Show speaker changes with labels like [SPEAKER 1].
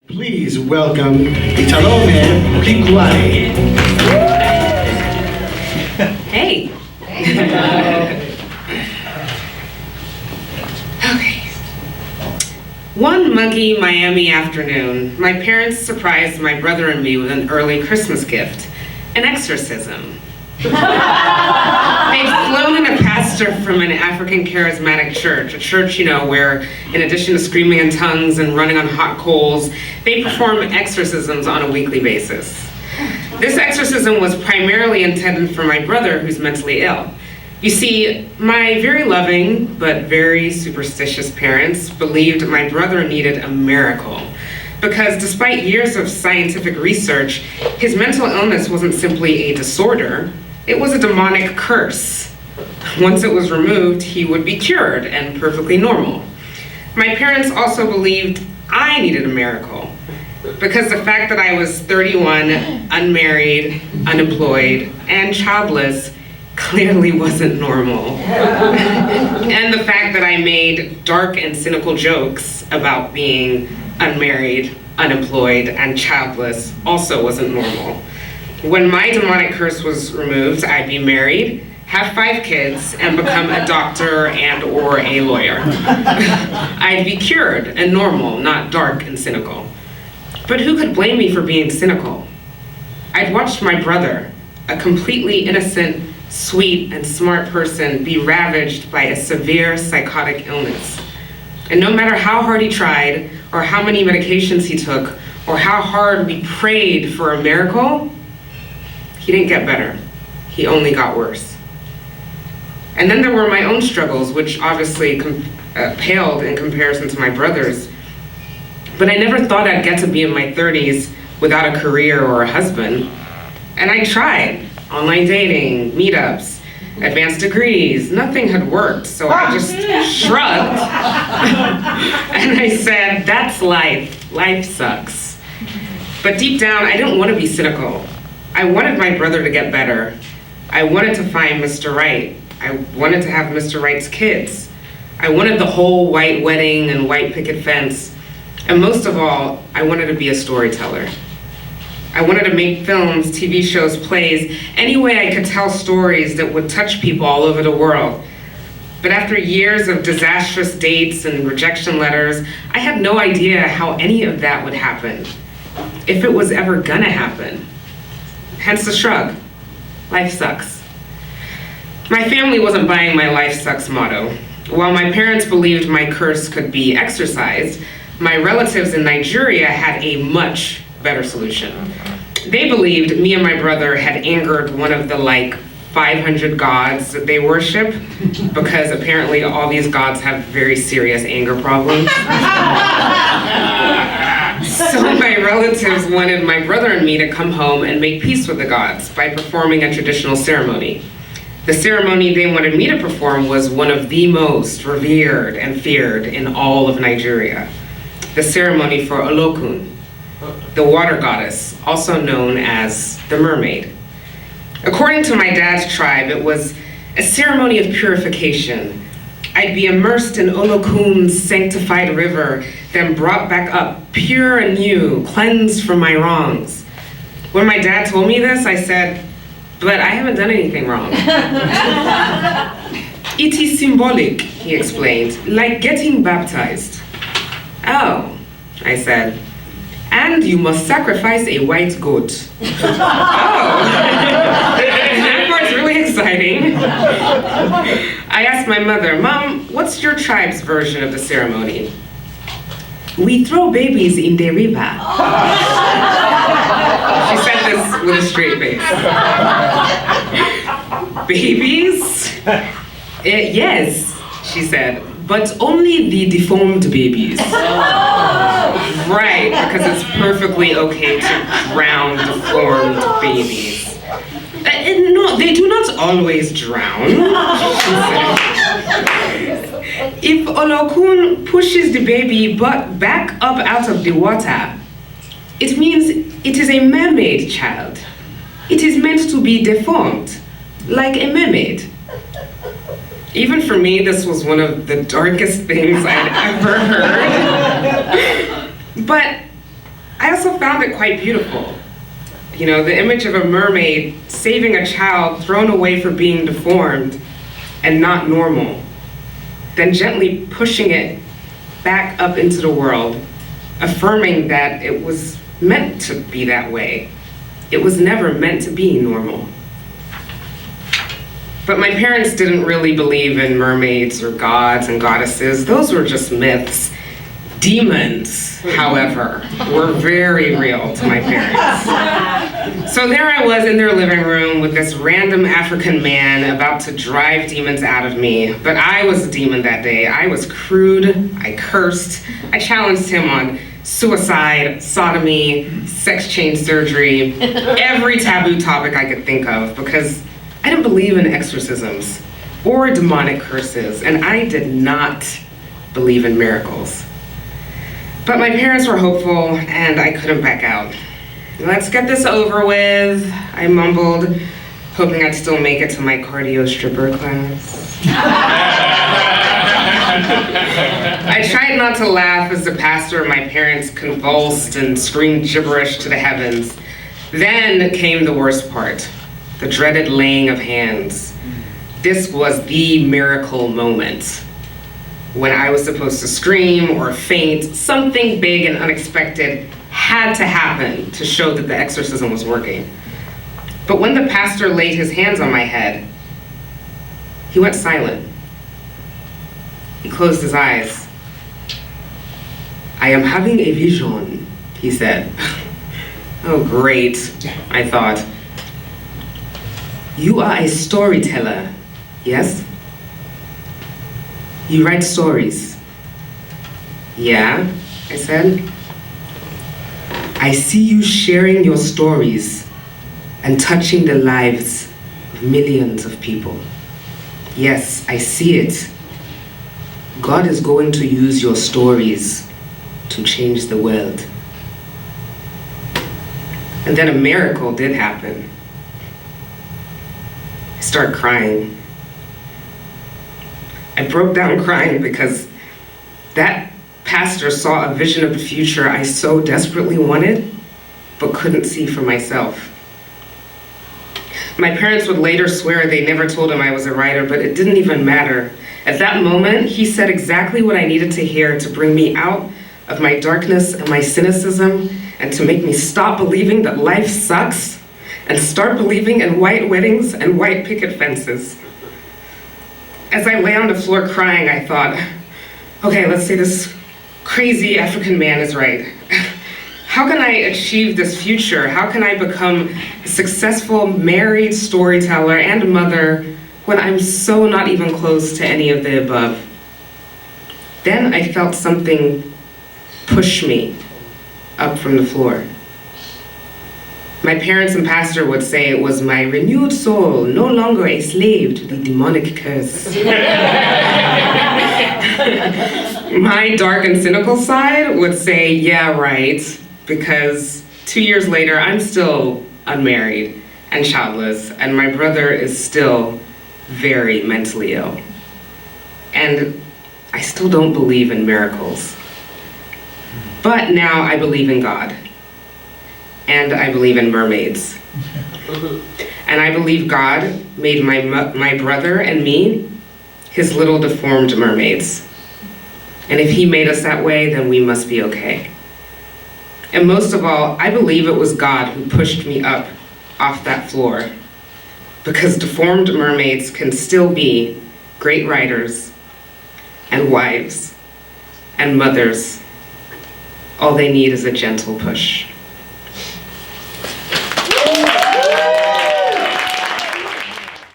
[SPEAKER 1] Please welcome Italome Ohikuare.
[SPEAKER 2] Hey. Okay. One muggy Miami afternoon, my parents surprised my brother and me with an early Christmas gift, an exorcism. They'd flown in a pastor from an African charismatic church, a church, where in addition to screaming in tongues and running on hot coals, they perform exorcisms on a weekly basis. This exorcism was primarily intended for my brother, who's mentally ill. You see, my very loving but very superstitious parents believed my brother needed a miracle, because despite years of scientific research, his mental illness wasn't simply a disorder, it was a demonic curse. Once it was removed, he would be cured and perfectly normal. My parents also believed I needed a miracle, because the fact that I was 31, unmarried, unemployed, and childless clearly wasn't normal. And the fact that I made dark and cynical jokes about being unmarried, unemployed, and childless also wasn't normal. When my demonic curse was removed, I'd be married, have 5 kids, and become a doctor and or a lawyer. I'd be cured and normal, not dark and cynical. But who could blame me for being cynical? I'd watched my brother, a completely innocent, sweet, and smart person, be ravaged by a severe psychotic illness. And no matter how hard he tried, or how many medications he took, or how hard we prayed for a miracle, he didn't get better. He only got worse. And then there were my own struggles, which obviously paled in comparison to my brother's. But I never thought I'd get to be in my 30s without a career or a husband. And I tried. Online dating, meetups, advanced degrees, nothing had worked, so I just shrugged. And I said, that's life. Life sucks. But deep down, I didn't want to be cynical. I wanted my brother to get better. I wanted to find Mr. Right. I wanted to have Mr. Right's kids. I wanted the whole white wedding and white picket fence. And most of all, I wanted to be a storyteller. I wanted to make films, TV shows, plays, any way I could tell stories that would touch people all over the world. But after years of disastrous dates and rejection letters, I had no idea how any of that would happen, if it was ever gonna happen. Hence the shrug. Life sucks. My family wasn't buying my life sucks motto. While my parents believed my curse could be exorcised, my relatives in Nigeria had a much better solution. They believed me and my brother had angered one of the 500 gods that they worship, because apparently all these gods have very serious anger problems. So my relatives wanted my brother and me to come home and make peace with the gods by performing a traditional ceremony. The ceremony they wanted me to perform was one of the most revered and feared in all of Nigeria. The ceremony for Olokun, the water goddess, also known as the mermaid. According to my dad's tribe, it was a ceremony of purification. I'd be immersed in Olokun's sanctified river, then brought back up, pure and new, cleansed from my wrongs. When my dad told me this, I said, but I haven't done anything wrong. It is symbolic, he explained, like getting baptized. Oh, I said, and you must sacrifice a white goat. Oh, that part's really exciting. I asked my mother, Mom, what's your tribe's version of the ceremony? We throw babies in the river. She said this with a straight face. Babies? Yes, she said, but only the deformed babies. Right, because it's perfectly okay to drown deformed babies. No, they do not always drown, she said. If Olokun pushes the baby back up out of the water, it means it is a mermaid child. It is meant to be deformed, like a mermaid. Even for me, this was one of the darkest things I'd ever heard. But I also found it quite beautiful. You know, the image of a mermaid saving a child thrown away for being deformed and not normal, then gently pushing it back up into the world, affirming that it was meant to be that way. It was never meant to be normal. But my parents didn't really believe in mermaids or gods and goddesses. Those were just myths. Demons, however, were very real to my parents. So there I was in their living room with this random African man about to drive demons out of me. But I was a demon that day. I was crude, I cursed, I challenged him on suicide, sodomy, sex change surgery, every taboo topic I could think of, because I didn't believe in exorcisms or demonic curses, and I did not believe in miracles. But my parents were hopeful, and I couldn't back out. Let's get this over with, I mumbled, hoping I'd still make it to my cardio stripper class. I tried not to laugh as the pastor and my parents convulsed and screamed gibberish to the heavens. Then came the worst part, the dreaded laying of hands. This was the miracle moment, when I was supposed to scream or faint. Something big and unexpected had to happen to show that the exorcism was working. But when the pastor laid his hands on my head, he went silent. He closed his eyes. "I am having a vision," he said. Oh, great, I thought. "You are a storyteller, yes? You write stories." "Yeah," I said. "I see you sharing your stories and touching the lives of millions of people. Yes, I see it. God is going to use your stories to change the world." And then a miracle did happen. I started crying. I broke down crying because that pastor saw a vision of the future I so desperately wanted, but couldn't see for myself. My parents would later swear they never told him I was a writer, but it didn't even matter. At that moment, he said exactly what I needed to hear to bring me out of my darkness and my cynicism, and to make me stop believing that life sucks and start believing in white weddings and white picket fences. As I lay on the floor crying, I thought, okay, let's say this crazy African man is right. How can I achieve this future? How can I become a successful married storyteller and a mother when I'm so not even close to any of the above? Then I felt something push me up from the floor. My parents and pastor would say it was my renewed soul, no longer a slave to the demonic curse. My dark and cynical side would say, yeah, right, because 2 years later, I'm still unmarried and childless, and my brother is still very mentally ill. And I still don't believe in miracles. But now I believe in God. And I believe in mermaids. And I believe God made my brother and me his little deformed mermaids. And if he made us that way, then we must be okay. And most of all, I believe it was God who pushed me up off that floor, because deformed mermaids can still be great writers and wives and mothers. All they need is a gentle push.